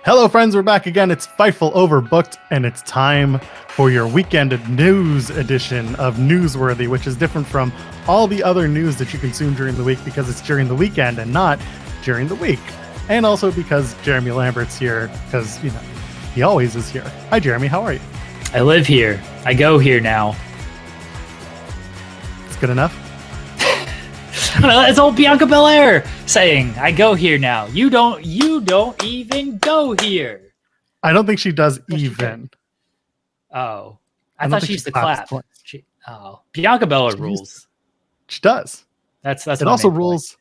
Hello, friends. We're back again. It's Fightful Overbooked, and it's time for your weekend news edition of Newsworthy, which is different from all the other news that you consume during the week because it's during the weekend and not during the week. And also because Jeremy Lambert's here, because, you know, he always is here. Hi, Jeremy. How are you? I live here. I go here now. It's good enough? It's old Bianca Belair saying, I go here now. You don't even go here. I don't think she does even. Oh. I thought she used to clap. Twice. Bianca Belair rules. She does. That's it also rules.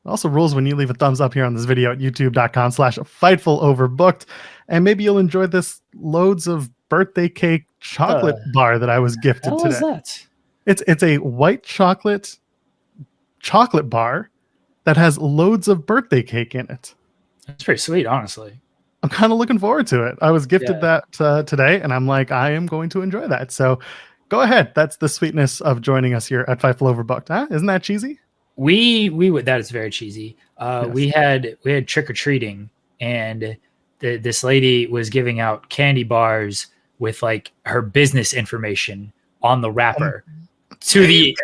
It also rules when you leave a thumbs up here on this video at youtube.com/FightfulOverbooked. And maybe you'll enjoy this loads of birthday cake chocolate bar that I was gifted today. What is that? It's a white chocolate bar that has loads of birthday cake in it. That's pretty sweet, honestly. I'm kind of looking forward to it. I was gifted that today, and I'm like, I am going to enjoy that. So go ahead. That's the sweetness of joining us here at Fightful Overbooked. Huh? Isn't that cheesy? We would. That is very cheesy. Yes. We had trick or treating, and this lady was giving out candy bars with like her business information on the wrapper. To the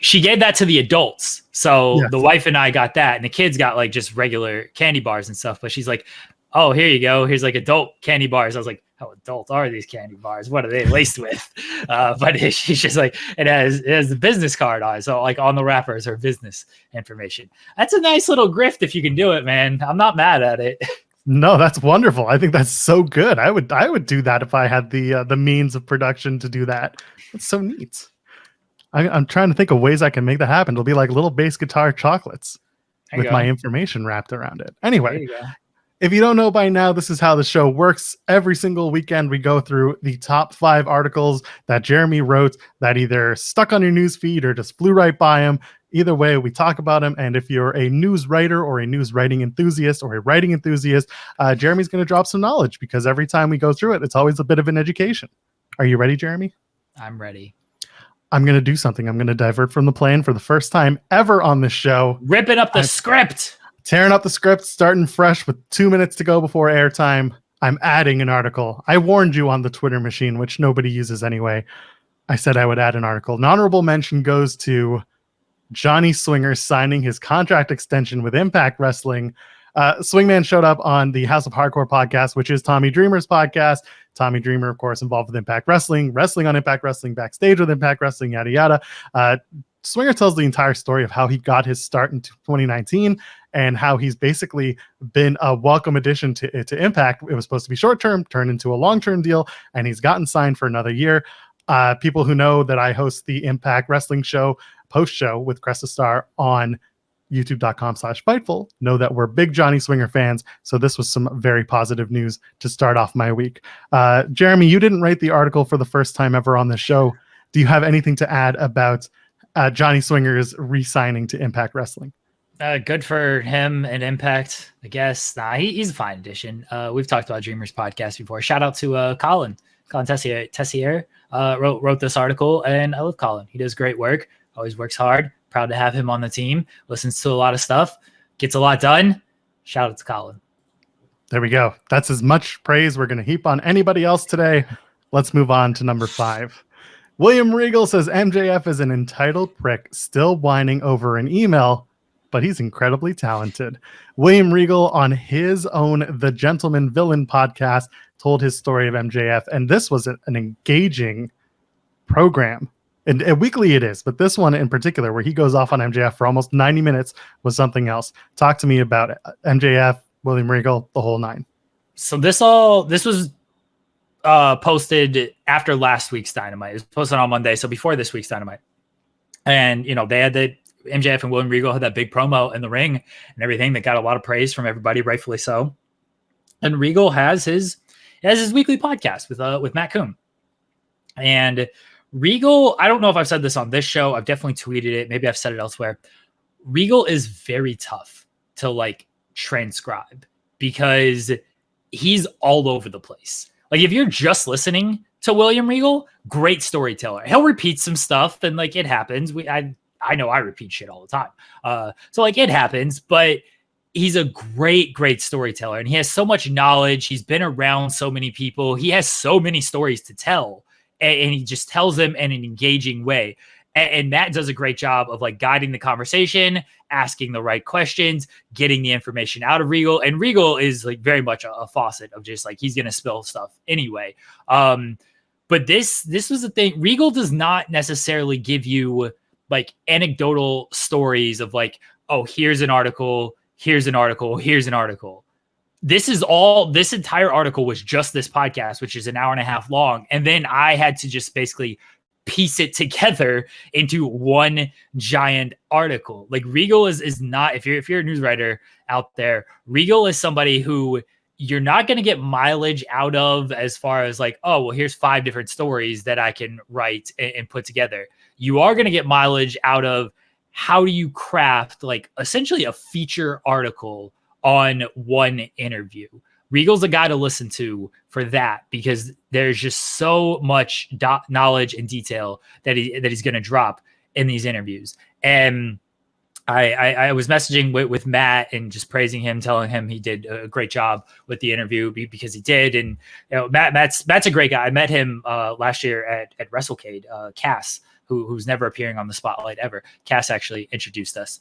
she gave that to the adults. So the wife and I got that, and the kids got like just regular candy bars and stuff. But she's like, "Oh, here you go. Here's like adult candy bars." I was like, "How adult are these candy bars? What are they laced with?" But she's just like, it has the business card on it. So like on the wrapper is her business information. That's a nice little grift if you can do it, man. I'm not mad at it. No, that's wonderful. I think that's so good. I would do that if I had the means of production to do that. It's so neat. I'm trying to think of ways I can make that happen. It'll be like little bass guitar chocolates with my information wrapped around it. Anyway, if you don't know by now, this is how the show works. Every single weekend, we go through the top 5 articles that Jeremy wrote that either stuck on your news feed or just flew right by him. Either way, we talk about them. And if you're a news writer or a news writing enthusiast or a writing enthusiast, Jeremy's going to drop some knowledge because every time we go through it, it's always a bit of an education. Are you ready, Jeremy? I'm ready. I'm going to do something. I'm going to divert from the plan for the first time ever on this show. Ripping up the script. Tearing up the script, starting fresh with 2 minutes to go before airtime. I'm adding an article. I warned you on the Twitter machine, which nobody uses anyway. I said I would add an article. An honorable mention goes to Johnny Swinger signing his contract extension with Impact Wrestling. Swingman showed up on the House of Hardcore podcast, which is Tommy Dreamer's podcast. Tommy Dreamer, of course, involved with Impact Wrestling, wrestling on Impact Wrestling, backstage with Impact Wrestling, yada, yada. Swinger tells the entire story of how he got his start in 2019 and how he's basically been a welcome addition to Impact. It was supposed to be short-term, turned into a long-term deal, and he's gotten signed for another year. People who know that I host the Impact Wrestling show, post-show with Cresta Star on youtube.com/Fightful know that we're big Johnny Swinger fans. So this was some very positive news to start off my week. Jeremy, you didn't write the article for the first time ever on the show. Do you have anything to add about Johnny Swinger's re-signing to Impact Wrestling? Good for him and Impact, I guess. He's a fine addition. We've talked about Dreamers podcast before. Shout out to Colin Tessier wrote this article, and I love Colin. He does great work, always works hard. Proud to have him on the team. Listens to a lot of stuff. Gets a lot done. Shout out to Colin. There we go. That's as much praise we're going to heap on anybody else today. Let's move on to number 5. William Regal says MJF is an entitled prick still whining over an email, but he's incredibly talented. William Regal on his own The Gentleman Villain podcast told his story of MJF, and this was an engaging program. And weekly it is, but this one in particular, where he goes off on MJF for almost 90 minutes, was something else. Talk to me about it. MJF, William Regal, the whole 9. So this was posted after last week's Dynamite. It was posted on Monday, so before this week's Dynamite. And they had the MJF and William Regal had that big promo in the ring and everything that got a lot of praise from everybody, rightfully so. And Regal has his weekly podcast with Matt Coon. And Regal, I don't know if I've said this on this show. I've definitely tweeted it. Maybe I've said it elsewhere. Regal is very tough to transcribe because he's all over the place. Like if you're just listening to William Regal, great storyteller. He'll repeat some stuff and it happens. I know I repeat shit all the time. So it happens, but he's a great storyteller, and he has so much knowledge. He's been around so many people. He has so many stories to tell, and he just tells them in an engaging way. And Matt does a great job of like guiding the conversation, asking the right questions, getting the information out of Regal. And Regal is like very much a faucet of just like, he's going to spill stuff anyway. But this was the thing. Regal does not necessarily give you like anecdotal stories of like, oh, here's an article, here's an article, here's an article. This entire article was just this podcast, which is an hour and a half long. And then I had to just basically piece it together into one giant article. Like Regal is not, if you're a news writer out there, Regal is somebody who you're not going to get mileage out of as far as like, oh, well, here's 5 different stories that I can write and put together. You are going to get mileage out of how do you craft like essentially a feature article on one interview. Regal's a guy to listen to for that, because there's just so much knowledge and detail that he's going to drop in these interviews. And I was messaging with Matt and just praising him, telling him he did a great job with the interview because he did. And you know, Matt's a great guy. I met him last year at WrestleCade. Cass, who's never appearing on the spotlight ever. Cass actually introduced us.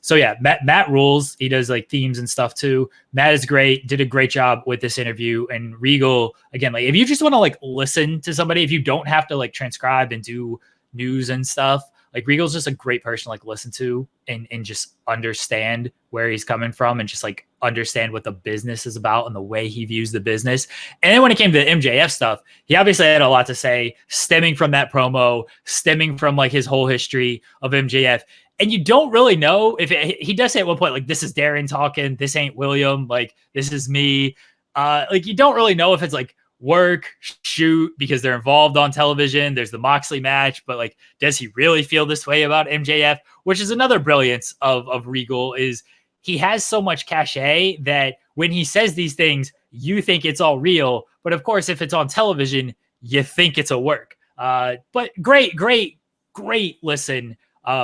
So yeah, Matt rules. He does like themes and stuff too. Matt is great. Did a great job with this interview. And Regal, again, like if you just want to like listen to somebody, if you don't have to like transcribe and do news and stuff, like Regal's just a great person to like listen to and just understand where he's coming from and just like understand what the business is about and the way he views the business. And then when it came to the MJF stuff, he obviously had a lot to say stemming from that promo, stemming from like his whole history of MJF. And you don't really know if he does say at one point, like, this is Darren talking, this ain't William, like, this is me. Like, you don't really know if it's like work, shoot, because they're involved on television. There's the Moxley match, but like, does he really feel this way about MJF? Which is another brilliance of Regal, is he has so much cachet that when he says these things, you think it's all real. But of course, if it's on television, you think it's a work. But great listen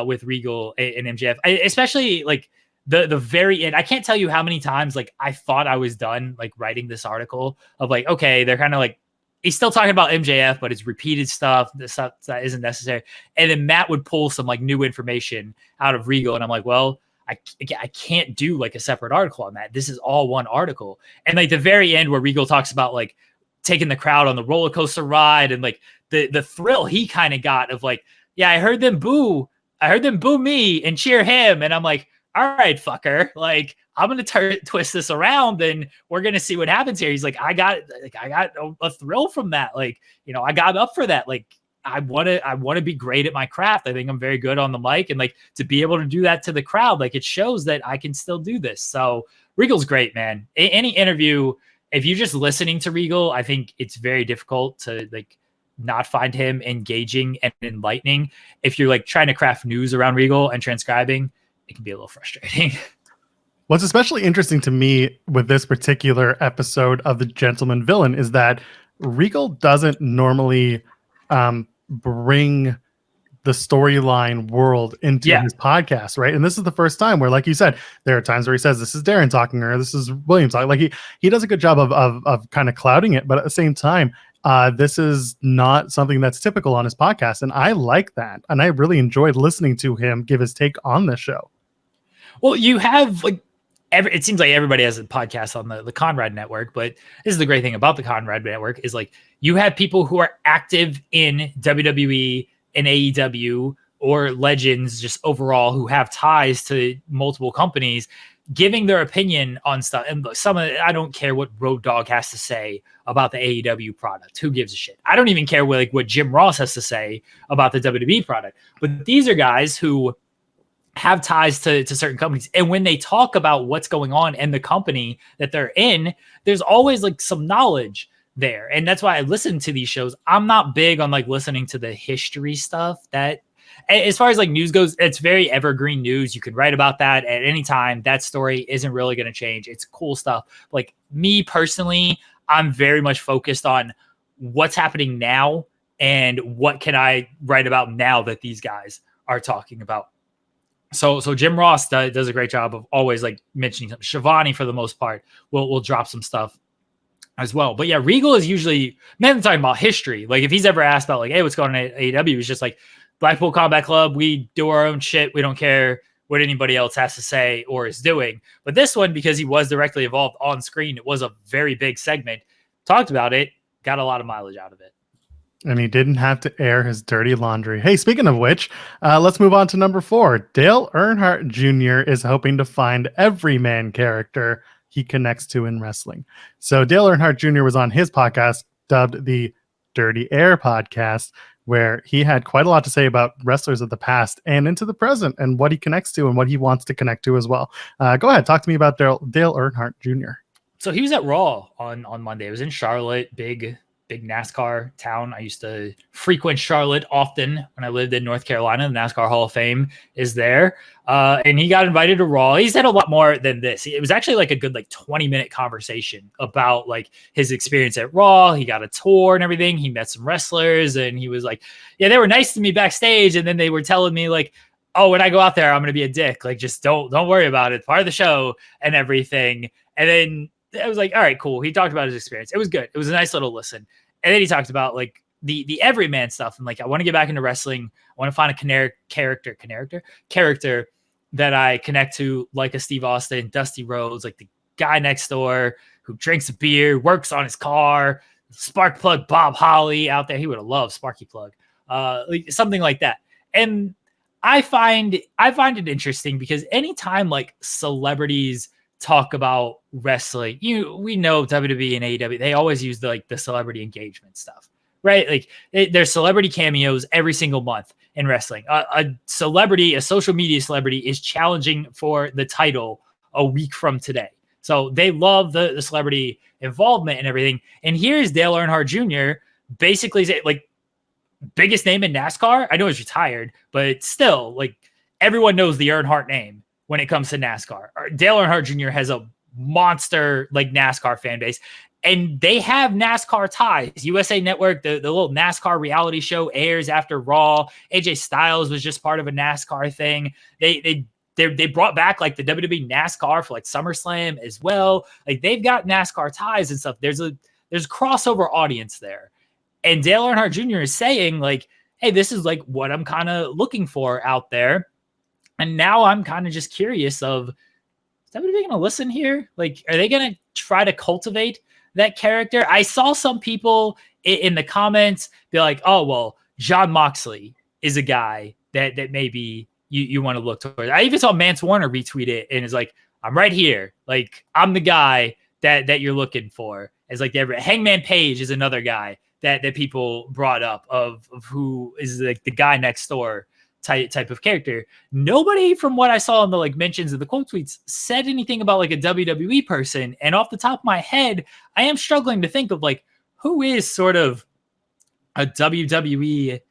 with Regal and MJF, especially like the very end. I can't tell you how many times like I thought I was done like writing this article of like, okay, they're kind of like, he's still talking about MJF, but it's repeated stuff, the stuff that isn't necessary. And then Matt would pull some like new information out of Regal, and I'm like, well, I can't do like a separate article on that. This is all one article. And like the very end where Regal talks about like taking the crowd on the roller coaster ride and like the thrill he kind of got of like, yeah, I heard them boo me and cheer him. And I'm like, all right, fucker, like I'm going to twist this around and we're going to see what happens here. He's like, I got a thrill from that. Like, you know, I got up for that. Like, I want to be great at my craft. I think I'm very good on the mic, and like to be able to do that to the crowd, like it shows that I can still do this. So Regal's great, man. Any interview, if you're just listening to Regal, I think it's very difficult to like not find him engaging and enlightening. If you're like trying to craft news around Regal and transcribing, it can be a little frustrating. What's especially interesting to me with this particular episode of The Gentleman Villain is that Regal doesn't normally bring the storyline world into his podcast, right? And this is the first time where, like you said, there are times where he says, this is Darren talking, or this is William talking. Like he does a good job of kind of clouding it, but at the same time, this is not something that's typical on his podcast. And I like that. And I really enjoyed listening to him give his take on this show. Well, you have like, it seems like everybody has a podcast on the Conrad Network, but this is the great thing about the Conrad Network is like you have people who are active in WWE and AEW or legends just overall who have ties to multiple companies giving their opinion on stuff. And some of it, I don't care what Road Dogg has to say about the AEW product. Who gives a shit? I don't even care what Jim Ross has to say about the WWE product. But these are guys who have ties to certain companies. And when they talk about what's going on in the company that they're in, there's always like some knowledge there. And that's why I listen to these shows. I'm not big on like listening to the history stuff. That as far as like news goes, it's very evergreen news. You can write about that at any time. That story isn't really going to change. It's cool stuff. Like me personally, I'm very much focused on what's happening now and what can I write about now that these guys are talking about. So Jim Ross does a great job of always like mentioning something. Shivani, for the most part, will drop some stuff as well. But yeah, Regal is usually, man, talking about history. Like if he's ever asked about like, hey, what's going on at AEW, he's just like, Blackpool Combat Club, we do our own shit. We don't care what anybody else has to say or is doing. But this one, because he was directly involved on screen, it was a very big segment. Talked about it, got a lot of mileage out of it. And he didn't have to air his dirty laundry. Hey, speaking of which, let's move on to number 4. Dale Earnhardt Jr. is hoping to find every man character he connects to in wrestling. So Dale Earnhardt Jr. was on his podcast, dubbed the Dirty Air Podcast, where he had quite a lot to say about wrestlers of the past and into the present and what he connects to and what he wants to connect to as well. Go ahead, talk to me about Dale Earnhardt Jr. So he was at Raw on Monday. It was in Charlotte, big NASCAR town. I used to frequent Charlotte often when I lived in North Carolina. The NASCAR Hall of Fame is there. And he got invited to Raw. He said a lot more than this. It was actually like a good 20-minute conversation about like his experience at Raw. He got a tour and everything. He met some wrestlers and he was like, yeah, they were nice to me backstage. And then they were telling me like, oh, when I go out there, I'm going to be a dick. Like, just don't worry about it. It's part of the show and everything. And then I was like, all right, cool. He talked about his experience. It was good. It was a nice little listen. And then he talked about like the everyman stuff. And like, I want to get back into wrestling. I want to find a character that I connect to, like a Steve Austin, Dusty Rhodes, like the guy next door who drinks a beer, works on his car, spark plug Bob Holly out there. He would have loved Sparky Plug, like something like that. And I find it interesting because anytime like celebrities talk about wrestling, we know WWE and AEW, they always use the celebrity engagement stuff, right? Like there's celebrity cameos every single month in wrestling. A social media celebrity is challenging for the title a week from today. So they love the celebrity involvement and everything. And here's Dale Earnhardt Jr. basically say, like, biggest name in NASCAR. I know he's retired, but still, like, everyone knows the Earnhardt name when it comes to NASCAR. Dale Earnhardt Jr. has a monster like NASCAR fan base, and they have NASCAR ties. USA Network, the little NASCAR reality show airs after Raw. AJ Styles was just part of a NASCAR thing. They brought back like the WWE NASCAR for like SummerSlam as well. Like they've got NASCAR ties and stuff. There's a crossover audience there. And Dale Earnhardt Jr. is saying like, hey, this is like what I'm kind of looking for out there. And now I'm kind of just curious of, is WWE going to listen here? Like, are they going to try to cultivate that character? I saw some people in the comments be like, oh, well, Jon Moxley is a guy that maybe you want to look towards. I even saw Mance Warner retweet it and is like, I'm right here. Like, I'm the guy that you're looking for. As like Hangman Page is another guy that people brought up of who is like the guy next door type of character. Nobody from what I saw in the like mentions of the quote tweets said anything about like a WWE person. And off the top of my head, I am struggling to think of like who is sort of a WWE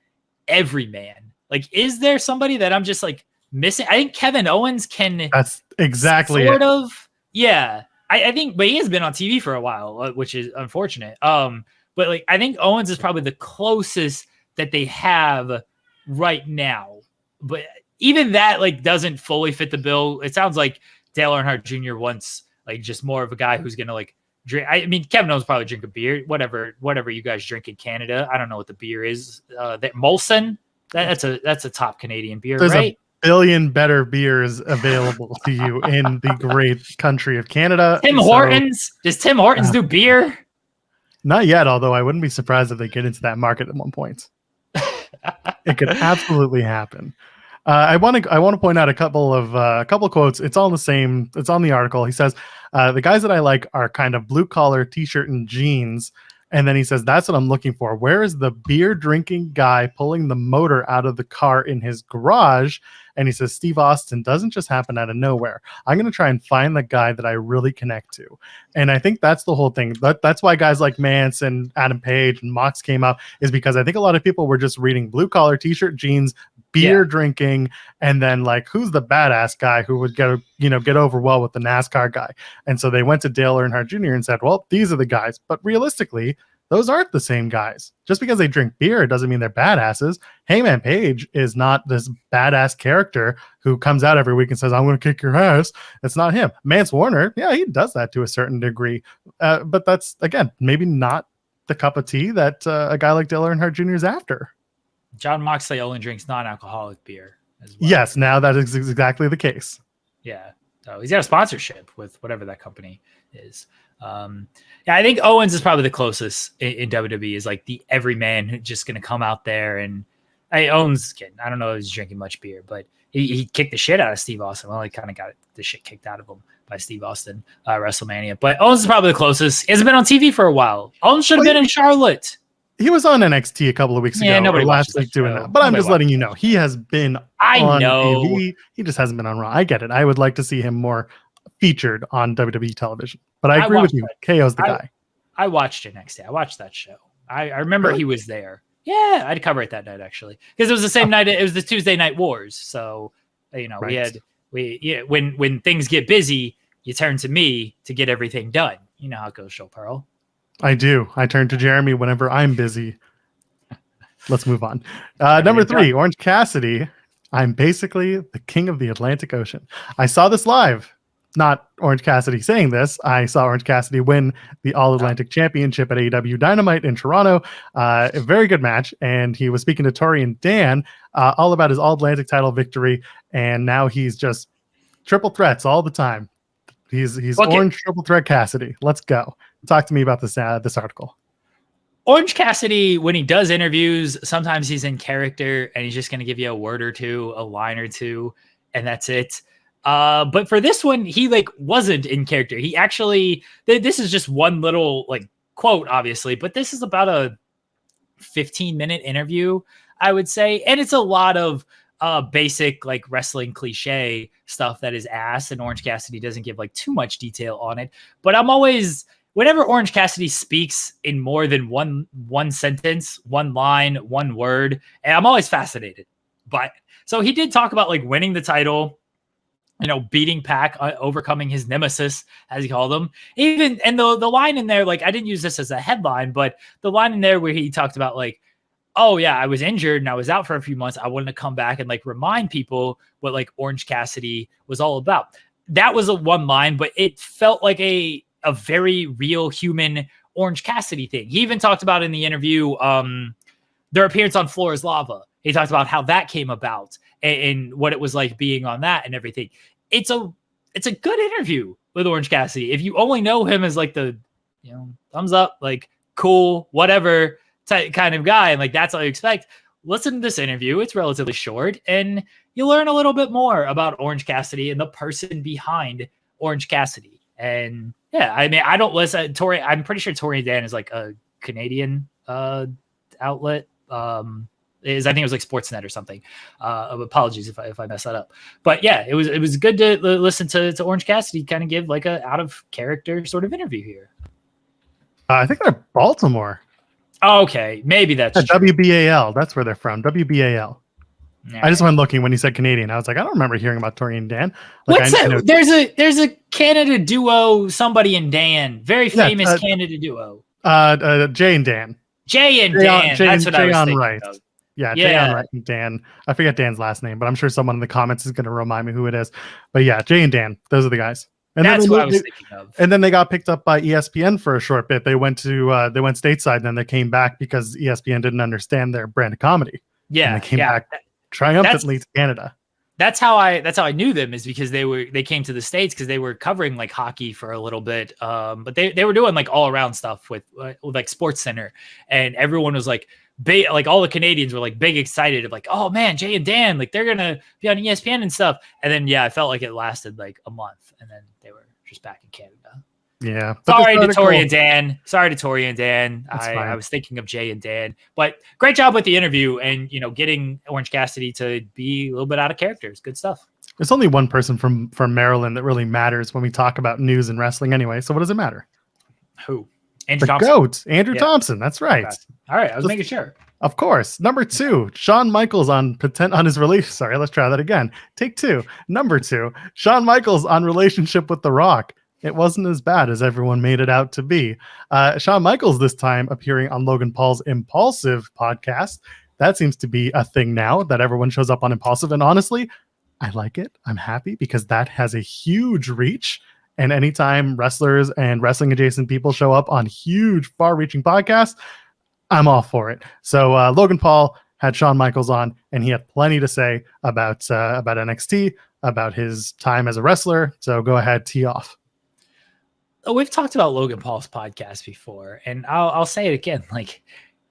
everyman. Like, is there somebody that I'm just like missing? I think Kevin Owens can. That's exactly sort of. Yeah, I think, but he has been on TV for a while, which is unfortunate. But like I think Owens is probably the closest that they have right now. But even that like doesn't fully fit the bill. It sounds like Dale Earnhardt Jr. wants like just more of a guy who's gonna like drink. I mean, Kevin Owens probably drink a beer, whatever you guys drink in Canada. I don't know what the beer is. That Molson. That's a top Canadian beer. There's right? a billion better beers available to you in the great country of Canada. Tim Hortons. Does Tim Hortons do beer? Not yet, although I wouldn't be surprised if they get into that market at one point. It could absolutely happen. I want to point out a couple of quotes. It's all the same. It's on the article. He says, the guys that I like are kind of blue collar t-shirt and jeans. And then he says, that's what I'm looking for. Where is the beer drinking guy pulling the motor out of the car in his garage? And he says, Steve Austin doesn't just happen out of nowhere. I'm going to try and find the guy that I really connect to. And I think that's the whole thing. That's why guys like Mance and Adam Page and Mox came up, is because I think a lot of people were just reading blue collar t-shirt, jeans, beer drinking, and then like, who's the badass guy who would get over well with the NASCAR guy? And so they went to Dale Earnhardt Jr. and said, well, these are the guys. But realistically, those aren't the same guys. Just because they drink beer doesn't mean they're badasses. Hangman Page is not this badass character who comes out every week and says, I'm going to kick your ass. It's not him. Mance Warner, yeah, he does that to a certain degree. But that's, again, maybe not the cup of tea that a guy like Dale Earnhardt Jr. is after. John Moxley only drinks non-alcoholic beer as well. Yes, now that is exactly the case. Yeah. So he's got a sponsorship with whatever that company is. Yeah, I think Owens is probably the closest in WWE, is like the everyman who's just going to come out there. And Owens, I don't know if he's drinking much beer, but he kicked the shit out of Steve Austin. Well, he kind of got the shit kicked out of him by Steve Austin WrestleMania. But Owens is probably the closest. He hasn't been on TV for a while. Owens should have been in Charlotte. He was on NXT a couple of weeks ago. Nobody last week doing that. But I'm just letting you know, he has been on TV. He just hasn't been on Raw. I get it. I would like to see him more featured on WWE television. But I agree with you. KO's the guy. I watched NXT. I watched that show. I remember he was there. Yeah, I'd cover it that night actually, because it was the same night. It was the Tuesday Night Wars. So when things get busy, you turn to me to get everything done. You know how it goes, Show Pearl. I do. I turn to Jeremy whenever I'm busy. Let's move on. Number 3, Orange Cassidy. I'm basically the king of the Atlantic Ocean. I saw this live. Not Orange Cassidy saying this. I saw Orange Cassidy win the All-Atlantic Championship at AEW Dynamite in Toronto. A very good match. And he was speaking to Tori and Dan all about his All-Atlantic title victory. And now he's just triple threats all the time. He's Orange Triple Threat Cassidy. Let's go. Talk to me about this article. Orange Cassidy, when he does interviews, sometimes he's in character and he's just going to give you a word or two, a line or two, and that's it. But for this one, he wasn't in character. He actually, this is just one little quote, obviously, but this is about a 15-minute interview, I would say. And it's a lot of basic wrestling cliche stuff that is asked, and Orange Cassidy doesn't give too much detail on it. But I'm always, whenever Orange Cassidy speaks in more than one sentence, one line, one word, and I'm always fascinated. But so he did talk about winning the title, beating Pac, overcoming his nemesis, as he called him. And the line in there, I didn't use this as a headline, but the line in there where he talked about oh yeah, I was injured and I was out for a few months. I wanted to come back and remind people what Orange Cassidy was all about. That was a one line, but it felt like a very real human Orange Cassidy thing. He even talked about in the interview their appearance on Floor is Lava. He talked about how that came about and what it was like being on that and everything. It's a good interview with Orange Cassidy. If you only know him as the thumbs up, cool, whatever kind of guy, and that's all you expect, listen to this interview. It's relatively short, and you learn a little bit more about Orange Cassidy and the person behind Orange Cassidy. And yeah, I mean, I don't listen. Tori, I'm pretty sure Tori and Dan is a Canadian outlet. I think it was Sportsnet or something. Apologies if I mess that up. But yeah, it was good to listen to Orange Cassidy kind of give a out of character sort of interview here. I think they're Baltimore. Okay, maybe that's WBAL. That's where they're from. WBAL. Right. I just went looking when he said Canadian. I was like, I don't remember hearing about Tori and Dan. What's that? There's a Canada duo, somebody and Dan, very famous Canada duo. Jay and Dan. Jay and Dan. That's what I was thinking right. of. Yeah, Jay on right and Dan. I forget Dan's last name, but I'm sure someone in the comments is going to remind me who it is. But yeah, Jay and Dan. Those are the guys. And that's what I was thinking of. And then they got picked up by ESPN for a short bit. They went stateside, and then they came back because ESPN didn't understand their brand of comedy. Yeah, and they came back triumphantly to Canada. That's how I knew them, is because they came to the States because they were covering hockey for a little bit. But they were doing all around stuff with Sports Center, and everyone was all the Canadians were big excited of oh man, Jay and Dan, they're gonna be on ESPN and stuff. And then I felt like it lasted a month, and then they were just back in Canada. Yeah. Sorry to Tori and Dan. I was thinking of Jay and Dan, but great job with the interview and getting Orange Cassidy to be a little bit out of character. It's good stuff. There's only one person from Maryland that really matters when we talk about news and wrestling anyway. So what does it matter? Who? Andrew Thompson. GOAT, Andrew Thompson. That's right. Okay. All right. I was making sure. Of course. Number 2, Shawn Michaels on his release. Sorry, let's try that again. Take 2. Number 2, Shawn Michaels on relationship with The Rock. it wasn't as bad as everyone made it out to be. Shawn Michaels this time appearing on Logan Paul's Impulsive podcast. That seems to be a thing now that everyone shows up on Impulsive. And honestly, I like it. I'm happy because that has a huge reach. And anytime wrestlers and wrestling adjacent people show up on huge, far-reaching podcasts, I'm all for it. So Logan Paul had Shawn Michaels on, and he had plenty to say about NXT, about his time as a wrestler. So go ahead, tee off. We've talked about Logan Paul's podcast before, and I'll say it again. Like,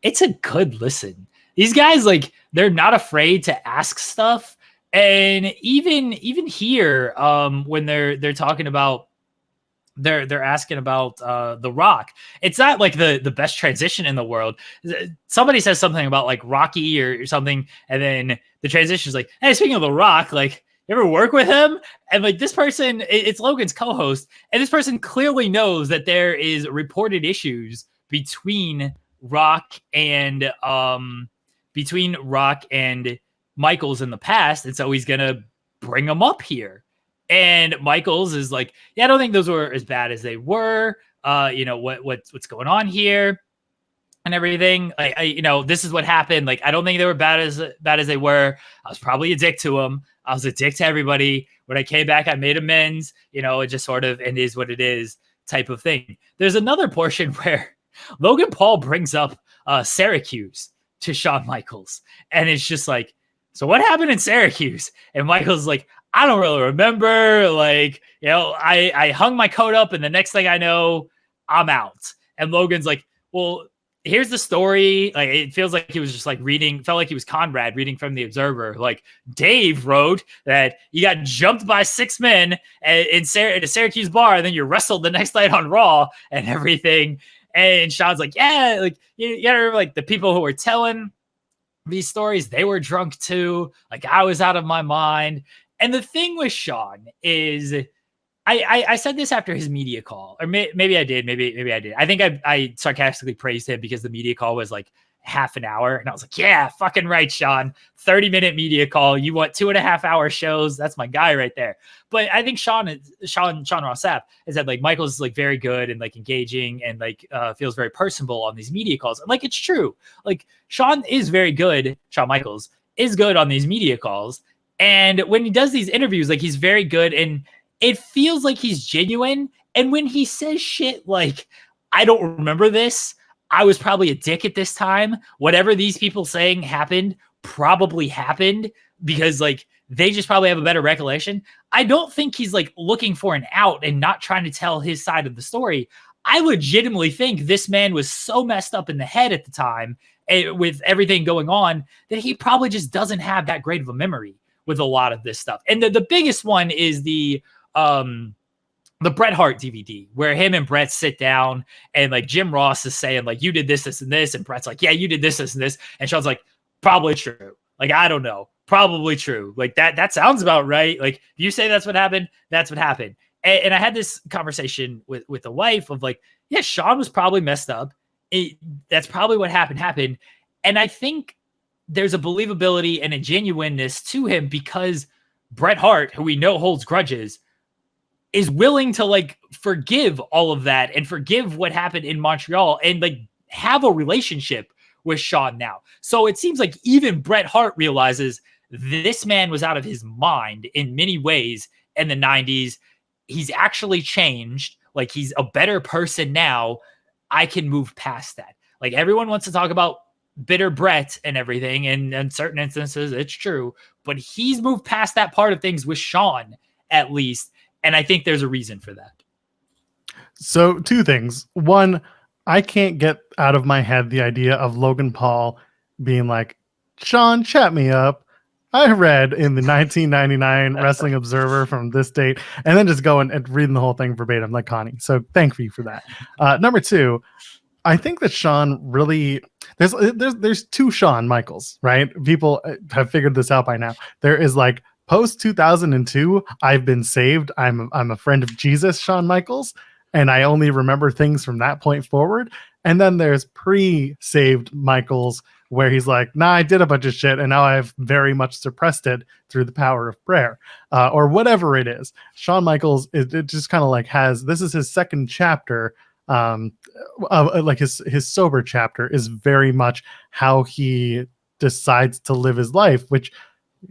it's a good listen. These guys, like, they're not afraid to ask stuff. And even here, when they're talking about, they're asking about The Rock. It's not like the best transition in the world. Somebody says something about like Rocky or something, and then the transition is like, hey, speaking of The Rock, like, you ever work with him? And like, this person, it's Logan's co-host, and this person clearly knows that there is reported issues between Rock and Michaels in the past, and so he's gonna bring them up here. And Michaels is like, yeah, I don't think those were as bad as they were. What's going on here and everything. This is what happened. Like, I don't think they were bad as they were. I was probably a dick to them. I was a dick to everybody. When I came back, I made amends. It just sort of, and is what it is type of thing. There's another portion where Logan Paul brings up Syracuse to Shawn Michaels. And it's just like, so what happened in Syracuse? And Michaels like, I don't really remember. Like, I hung my coat up, and the next thing I know, I'm out. And Logan's like, well, here's the story. Like, it feels like he was just like felt like he was Conrad reading from the Observer. Like, Dave wrote that you got jumped by 6 men in a Syracuse bar, and then you wrestled the next night on Raw and everything. And Shawn's like, yeah, like, you gotta remember, like, the people who were telling these stories, they were drunk too. Like, I was out of my mind. And the thing with Shawn is, I said this after his media call, or maybe I did, maybe I did. I think I sarcastically praised him because the media call was like half an hour, and I was like, yeah, fucking right, Shawn. 30-minute media call. You want 2.5-hour shows? That's my guy right there. But I think Shawn Ross Sapp has said, like, Michael's is like very good and like engaging and like feels very personable on these media calls. And like, it's true. Like, Shawn Michaels is good on these media calls. And when he does these interviews, like, he's very good, and it feels like he's genuine. And when he says shit like, I don't remember this, I was probably a dick at this time, whatever these people saying happened probably happened because, like, they just probably have a better recollection. I don't think he's like looking for an out and not trying to tell his side of the story. I legitimately think this man was so messed up in the head at the time with everything going on that he probably just doesn't have that great of a memory with a lot of this stuff. And the biggest one is the Bret Hart DVD, where him and Bret sit down, and like Jim Ross is saying, like, you did this, this, and this, and Bret's like, yeah, you did this, this, and this, and Shawn's like, probably true. Like, I don't know, probably true. Like, that sounds about right. Like, you say that's what happened, that's what happened. And I had this conversation with the wife of like, yeah, Shawn was probably messed up. That's probably what happened. And I think there's a believability and a genuineness to him because Bret Hart, who we know holds grudges, is willing to like forgive all of that and forgive what happened in Montreal and like have a relationship with Shawn now. So it seems like even Bret Hart realizes this man was out of his mind in many ways in the 90s. He's actually changed. Like, he's a better person now. I can move past that. Like, everyone wants to talk about bitter Bret and everything, and in certain instances it's true, but he's moved past that part of things with Shawn at least, and I think there's a reason for that. So 2 things. One, I can't get out of my head the idea of Logan Paul being like, Shawn, chat me up. I read in the 1999 Wrestling Observer from this date, and then just going and reading the whole thing verbatim like Connie. So thank you for that. Number 2, I think that Shawn really there's 2 Shawn Michaels, right? People have figured this out by now. There is like post 2002, I've been saved. I'm a friend of Jesus, Shawn Michaels, and I only remember things from that point forward. And then there's pre-saved Michaels, where he's like, nah, I did a bunch of shit and now I've very much suppressed it through the power of prayer, or whatever it is. Shawn Michaels, it just kind of like this is his second chapter. Like his sober chapter is very much how he decides to live his life, which,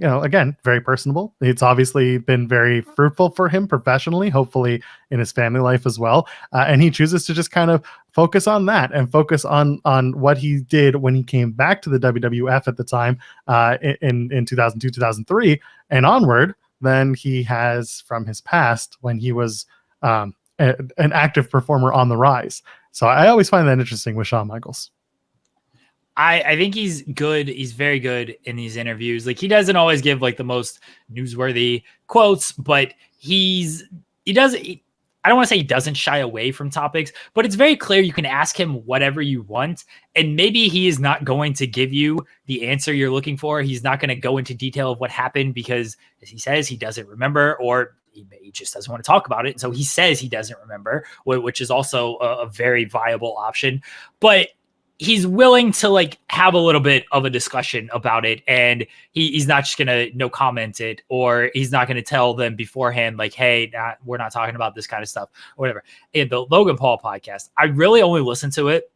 again, very personable. It's obviously been very fruitful for him professionally, hopefully in his family life as well. And he chooses to just kind of focus on that and focus on what he did when he came back to the WWF at the time, in 2002, 2003 and onward, than he has from his past when he was an active performer on the rise. So I always find that interesting with Shawn Michaels. I think he's good. He's very good in these interviews. Like, he doesn't always give like the most newsworthy quotes, but I don't want to say he doesn't shy away from topics, but it's very clear you can ask him whatever you want. And maybe he is not going to give you the answer you're looking for. He's not going to go into detail of what happened because, as he says, he doesn't remember, or he just doesn't want to talk about it. So he says he doesn't remember, which is also a very viable option. But he's willing to like have a little bit of a discussion about it, and he's not just gonna no comment it, or he's not gonna tell them beforehand like, hey, we're not talking about this kind of stuff or whatever. In the Logan Paul podcast, I really only listen to it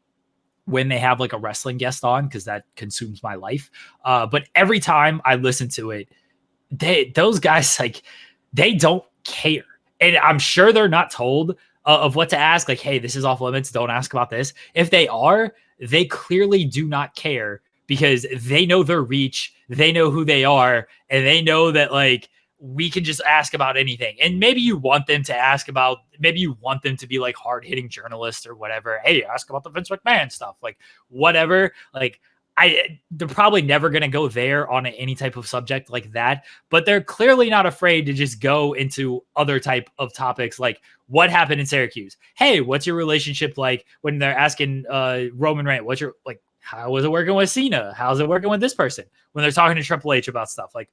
when they have like a wrestling guest on, because that consumes my life. But every time I listen to it, those guys, like, they don't care, and I'm sure they're not told of what to ask. Like, hey, this is off limits, don't ask about this. If they are, they clearly do not care, because they know their reach, they know who they are, and they know that like we can just ask about anything. And maybe you want them to be like hard-hitting journalists or whatever. Hey, ask about the Vince McMahon stuff, like whatever. Like, they're probably never going to go there on any type of subject like that, but they're clearly not afraid to just go into other type of topics, like what happened in Syracuse. Hey, what's your relationship like? When they're asking Roman Reigns, how was it working with Cena? How's it working with this person? When they're talking to Triple H about stuff, like,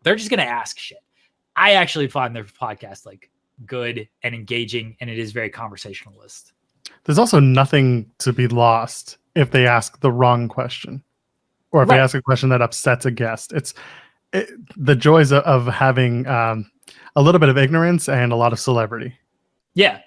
they're just going to ask shit. I actually find their podcast like good and engaging, and it is very conversationalist. There's also nothing to be lost if they ask the wrong question, or if they ask a question that upsets a guest. The joys of having a little bit of ignorance and a lot of celebrity. Yeah.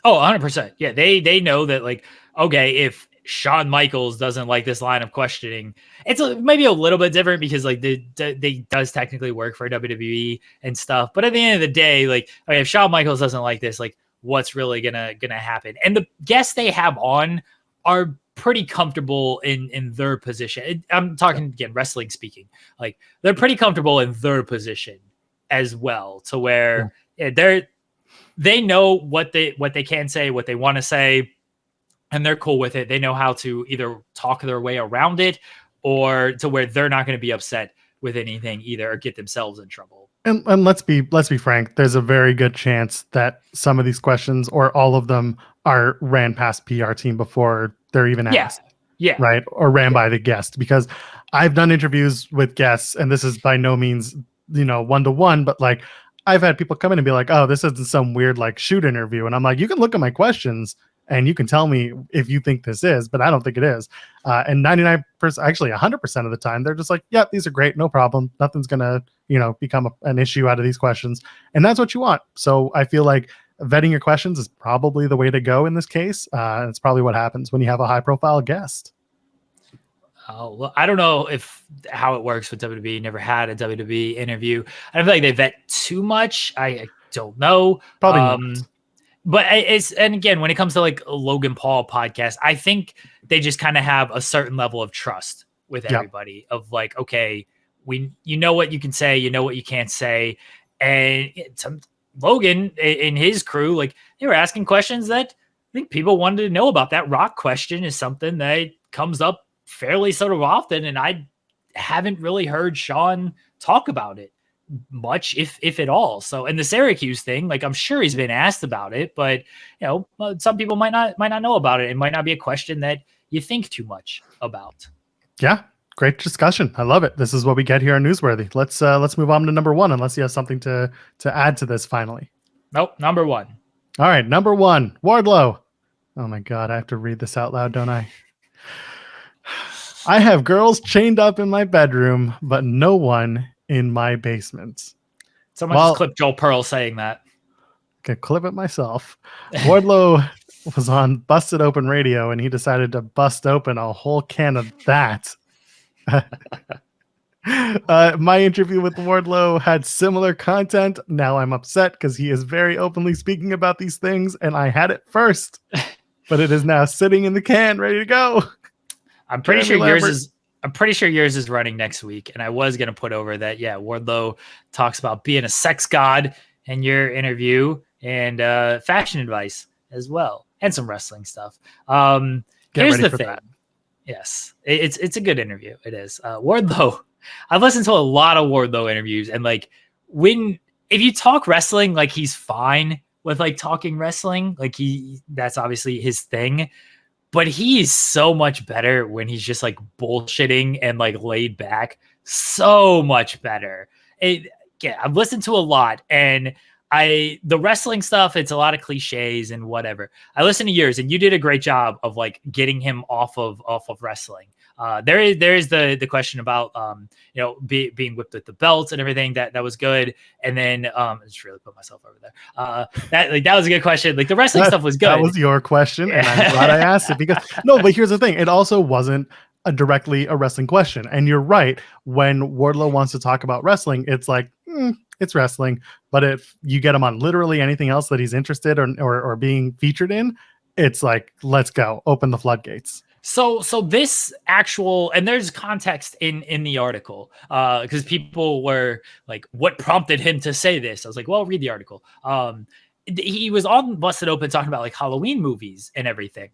Oh, 100%. Yeah. They know that, like, okay, if Shawn Michaels doesn't like this line of questioning, it's maybe a little bit different because like they does technically work for WWE and stuff. But at the end of the day, like, okay, if Shawn Michaels doesn't like this, like, what's really gonna happen? And the guests they have on are pretty comfortable in their position. I'm talking again, wrestling speaking, like, they're pretty comfortable in their position as well, to where they know what they can say, what they want to say, and they're cool with it. They know how to either talk their way around it, or to where they're not going to be upset with anything either, or get themselves in trouble. And let's be frank, there's a very good chance that some of these questions, or all of them, are ran past PR team before they're even asked. Yeah. Right. Or ran by the guest, because I've done interviews with guests, and this is by no means, one-to-one, but like, I've had people come in and be like, oh, this isn't some weird like shoot interview. And I'm like, you can look at my questions and you can tell me if you think this is, but I don't think it is. And 99%, actually 100% of the time, they're just like, yeah, these are great. No problem. Nothing's going to, become an issue out of these questions. And that's what you want. So I feel like vetting your questions is probably the way to go in this case. It's probably what happens when you have a high profile guest. Oh, well, I don't know how it works with WWE. Never had a WWE interview. I don't feel like they vet too much. I don't know. Probably not. But and again, when it comes to like a Logan Paul podcast, I think they just kind of have a certain level of trust with everybody of like, okay, you know what you can say, you know what you can't say. And Logan and his crew, like, they were asking questions that I think people wanted to know about. That Rock question is something that comes up fairly sort of often, and I haven't really heard Shawn talk about it much, if at all. So, and the Syracuse thing, like, I'm sure he's been asked about it, but some people might not know about it. It might not be a question that you think too much about. Yeah, great discussion. I love it. This is what we get here on Newsworthy. Let's move on to number one, unless you have something to add to this finally. Nope, number one. All right, number one, Wardlow. Oh my God, I have to read this out loud, don't I? I have girls chained up in my bedroom, but no one in my basement. Someone just clipped Joel Pearl saying that. Can clip it myself. Wardlow was on Busted Open Radio, and he decided to bust open a whole can of that. My interview with Wardlow had similar content. Now I'm upset because he is very openly speaking about these things, and I had it first, but it is now sitting in the can, ready to go. I'm pretty sure yours is running next week, and I was gonna put over that. Yeah, Wardlow talks about being a sex god in your interview, and fashion advice as well, and some wrestling stuff. Here's the thing. Yes, it's a good interview. It is. Wardlow. I've listened to a lot of Wardlow interviews, and like if you talk wrestling, like he's fine with like talking wrestling, like that's obviously his thing. But he is so much better when he's just like bullshitting and like laid back. So much better. I've listened to a lot, and the wrestling stuff, it's a lot of cliches and whatever. I listened to yours, and you did a great job of like getting him off of wrestling. There is the question about being whipped with the belts and everything that was good. And then I just really put myself over there. That was a good question. Like the wrestling stuff was good. That was your question, and I'm glad I asked it because but here's the thing: it also wasn't directly a wrestling question. And you're right. When Wardlow wants to talk about wrestling, it's like it's wrestling. But if you get him on literally anything else that he's interested or being featured in, it's like, let's go, open the floodgates. So this actual, and there's context in the article, because people were like, what prompted him to say this? I was like, well, read the article. He was on Busted Open talking about like Halloween movies and everything,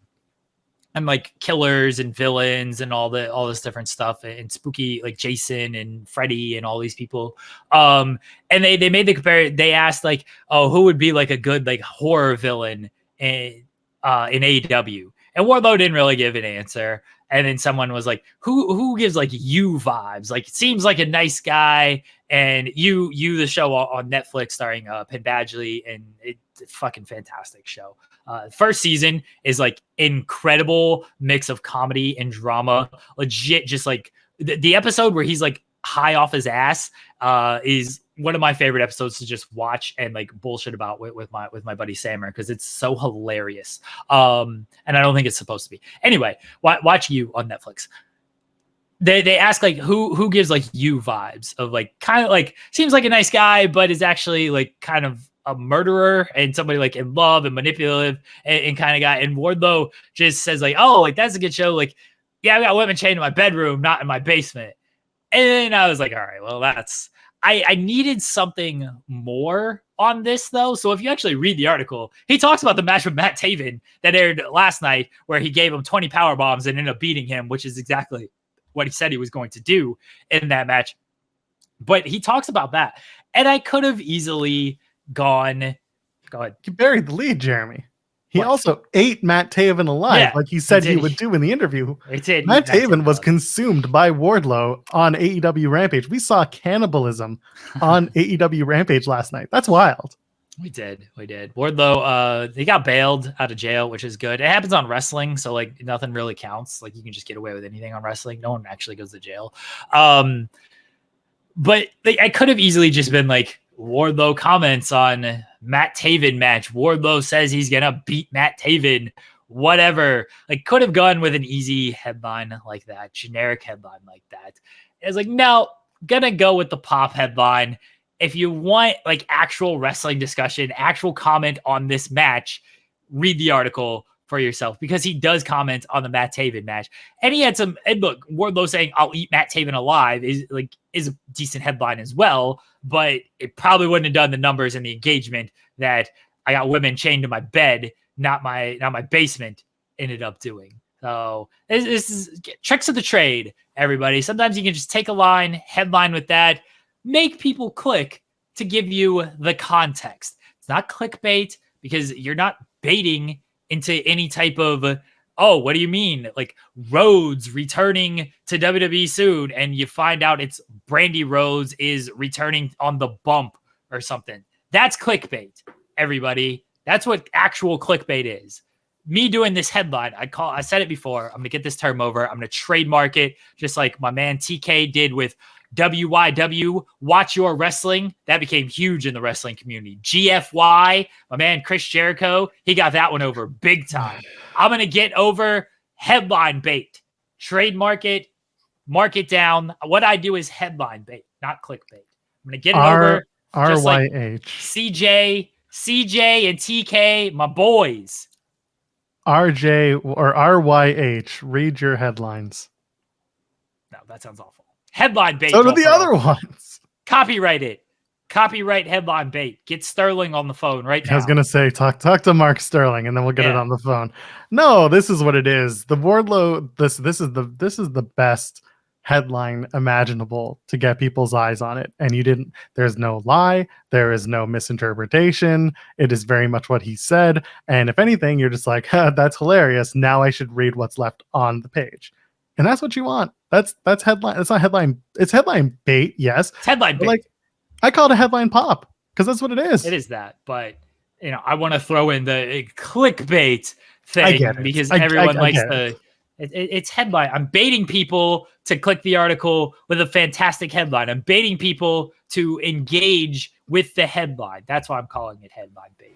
and like killers and villains and all this different stuff, and spooky, like Jason and Freddy and all these people. And they made the compare. They asked like, oh, who would be like a good like horror villain in AEW? And Wardlow didn't really give an answer. And then someone was like, who gives like you vibes? Like, it seems like a nice guy. And you the show on Netflix starring Penn Badgley, and it's a fucking fantastic show. First season is like incredible mix of comedy and drama. Legit, just like the episode where he's like high off his ass is one of my favorite episodes to just watch and like bullshit about with my buddy Samer, because it's so hilarious. And I don't think it's supposed to be. Anyway, watch You on Netflix. They ask like who gives like you vibes of like kind of like seems like a nice guy, but is actually like kind of a murderer and somebody like in love and manipulative and kind of guy. And Wardlow just says like, oh, like that's a good show. Like, yeah, I got women chained in my bedroom, not in my basement. And then I was like, all right, well, I needed something more on this, though. So if you actually read the article, he talks about the match with Matt Taven that aired last night, where he gave him 20 power bombs and ended up beating him, which is exactly what he said he was going to do in that match. But he talks about that. And I could have easily gone. Go ahead. You buried the lead, Jeremy. He also ate Matt Taven alive, like he said he would do in the interview. Matt Taven was consumed by Wardlow on AEW Rampage. We saw cannibalism on AEW Rampage last night. That's wild. We did. Wardlow, he got bailed out of jail, which is good. It happens on wrestling, so like nothing really counts. Like you can just get away with anything on wrestling. No one actually goes to jail. But I could have easily just been like, Wardlow comments on Matt Taven match. Wardlow says he's gonna beat Matt Taven. Whatever. Like, could have gone with an easy headline like that, generic headline like that. It's like, no, gonna go with the pop headline. If you want like actual wrestling discussion, actual comment on this match, read the article for yourself, because he does comment on the Matt Taven match. And he had some, and look, Wardlow saying I'll eat Matt Taven alive is a decent headline as well, but it probably wouldn't have done the numbers and the engagement that I got women chained to my bed, not my basement, ended up doing. So this is tricks of the trade, everybody. Sometimes you can just take a line, headline with that, make people click to give you the context. It's not clickbait, because you're not baiting into any type of, oh, what do you mean? Like Rhodes returning to WWE soon, and you find out it's Brandy Rhodes is returning on the bump or something. That's clickbait, everybody. That's what actual clickbait is. me doing this headline, I said it before, I'm going to get this term over. I'm going to trademark it, just like my man TK did with WYW, Watch Your Wrestling. That became huge in the wrestling community. GFY, my man Chris Jericho, he got that one over big time. I'm going to get over headline bait. Trademark it, mark it down. What I do is headline bait, not clickbait. I'm going to get it over. Just like CJ and TK, my boys. RJ or RYH, read your headlines. No, that sounds awful. Headline bait. So do the other ones. Copyright it. Copyright headline bait. Get Sterling on the phone right now. I was gonna say talk to Mark Sterling, and then we'll get it on the phone. No, this is what it is. The Wardlow. This is the best headline imaginable to get people's eyes on it, and you didn't. There's no lie. There is no misinterpretation. It is very much what he said, and if anything, you're just like, that's hilarious. Now I should read what's left on the page, and that's what you want. That's headline. It's not headline. It's headline bait. Yes, it's headline bait. Like, I call it a headline pop because that's what it is. It is that, but I want to throw in the clickbait thing because everyone likes the. It's headline. I'm baiting people to click the article with a fantastic headline. I'm baiting people to engage with the headline. That's why I'm calling it headline bait.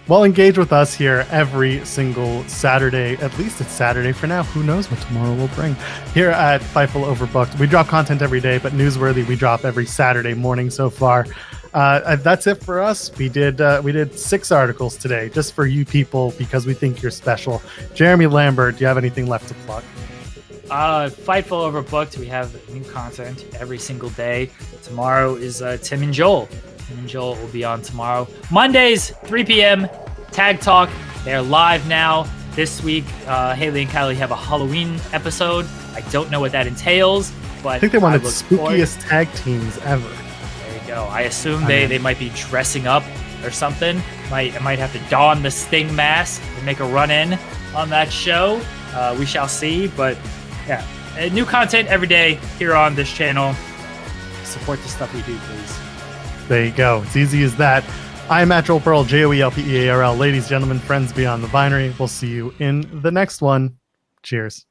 Well, engage with us here every single Saturday. At least it's Saturday for now. Who knows what tomorrow will bring. Here at Fightful Overbooked, we drop content every day, but Newsworthy we drop every Saturday morning so far. That's it for us. We did 6 articles today just for you people because we think you're special. Jeremy Lambert, do you have anything left to plug? Fightful Overbooked. We have new content every single day. Tomorrow is Tim and Joel. Tim and Joel will be on tomorrow. Mondays, 3 p.m. Tag Talk. They're live now. This week, Haley and Kylie have a Halloween episode. I don't know what that entails, but I think they wanted spookiest tag teams ever. Go. I assume they might be dressing up or something. I might have to don the Sting mask and make a run-in on that show. We shall see. But yeah, new content every day here on this channel. Support the stuff we do, please. There you go. It's easy as that. I'm Matt Joel Pearl, JOELPEARL. Ladies, gentlemen, friends beyond the binary. We'll see you in the next one. Cheers.